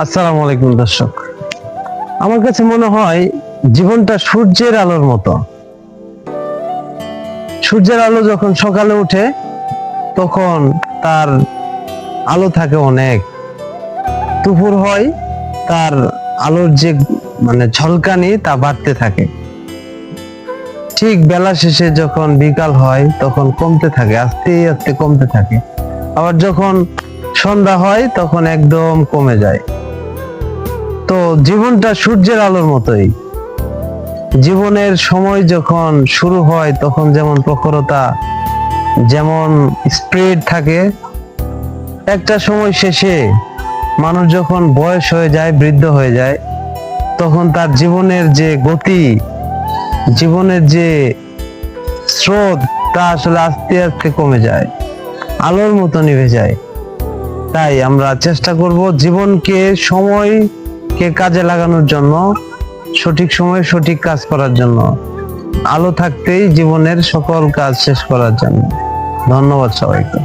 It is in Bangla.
আসসালামু আলাইকুম দর্শক। আমার কাছে মনে হয় জীবনটা সূর্যের আলোর মতো। সূর্যের আলো যখন সকালে ওঠে তখন তার আলো থাকে অনেক, দুপুর হয় তার আলোর যে ঝলকানি তা বাড়তে থাকে, ঠিক বেলা শেষে যখন বিকাল হয় তখন কমতে থাকে, আস্তে আস্তে কমতে থাকে, আবার যখন সন্ধ্যা হয় তখন একদম কমে যায়। তো জীবনটা সূর্যের আলোর মতোই। জীবনের সময় যখন শুরু হয় তখন যেমন প্রখরতা, যেমন স্প্রিড থাকে, একটা সময় শেষে মানুষ যখন বয়স হয়ে যায়, বৃদ্ধ হয়ে যায়, তখন তার জীবনের যে গতি, জীবনের যে স্রোত, তা আসলে আস্তে আস্তে কমে যায়, আলোর মতো নিভে যায়। তাই আমরা চেষ্টা করব জীবনকে, সময়কে কাজে লাগানোর জন্য, সঠিক সময়ে সঠিক কাজ করার জন্য, আলো থাকতেই জীবনের সকল কাজ শেষ করার জন্য। ধন্যবাদ সবাইকে।